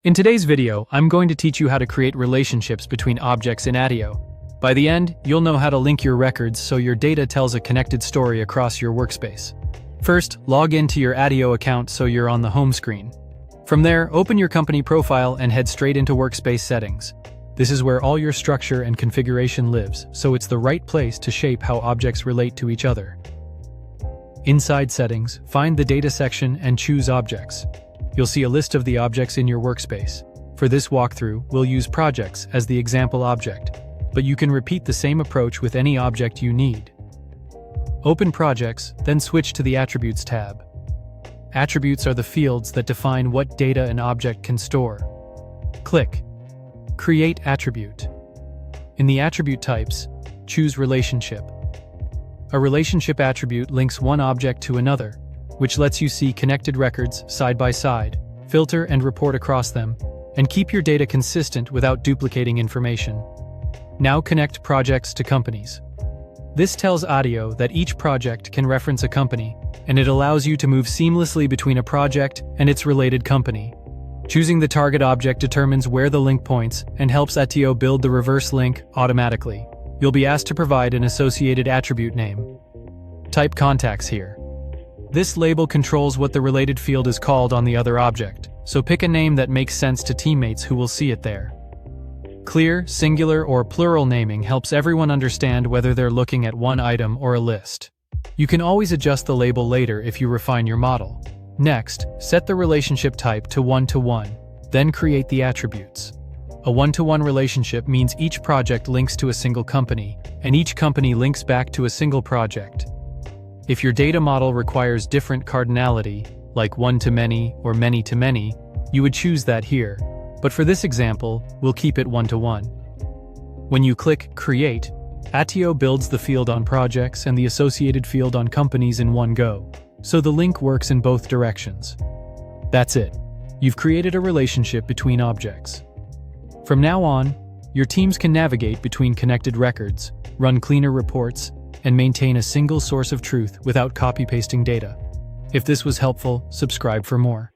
In today's video, I'm going to teach you how to create relationships between objects in Attio. By the end, you'll know how to link your records so your data tells a connected story across your workspace. First, log into your Attio account so you're on the home screen. From there, open your company profile and head straight into Workspace settings. This is where all your structure and configuration lives, so it's the right place to shape how objects relate to each other. Inside Settings, find the Data section and choose Objects. You'll see a list of the objects in your workspace. For this walkthrough, we'll use projects as the example object, but you can repeat the same approach with any object you need. Open Projects, then switch to the Attributes tab. Attributes are the fields that define what data an object can store. Click Create Attribute. In the attribute types, choose Relationship. A relationship attribute links one object to another, which lets you see connected records side by side, filter and report across them, and keep your data consistent without duplicating information. Now connect projects to companies. This tells Attio that each project can reference a company, and it allows you to move seamlessly between a project and its related company. Choosing the target object determines where the link points and helps Attio build the reverse link automatically. You'll be asked to provide an associated attribute name. Type contacts here. This label controls what the related field is called on the other object, so pick a name that makes sense to teammates who will see it there. Clear, singular, or plural naming helps everyone understand whether they're looking at one item or a list. You can always adjust the label later if you refine your model. Next, set the relationship type to one-to-one, then create the attributes. A one-to-one relationship means each project links to a single company, and each company links back to a single project. If your data model requires different cardinality, like one-to-many or many-to-many, you would choose that here, but for this example, we'll keep it one-to-one. When you click Create, Attio builds the field on projects and the associated field on companies in one go, so the link works in both directions. That's it. You've created a relationship between objects. From now on, your teams can navigate between connected records, run cleaner reports, and maintain a single source of truth without copy-pasting data. If this was helpful, subscribe for more.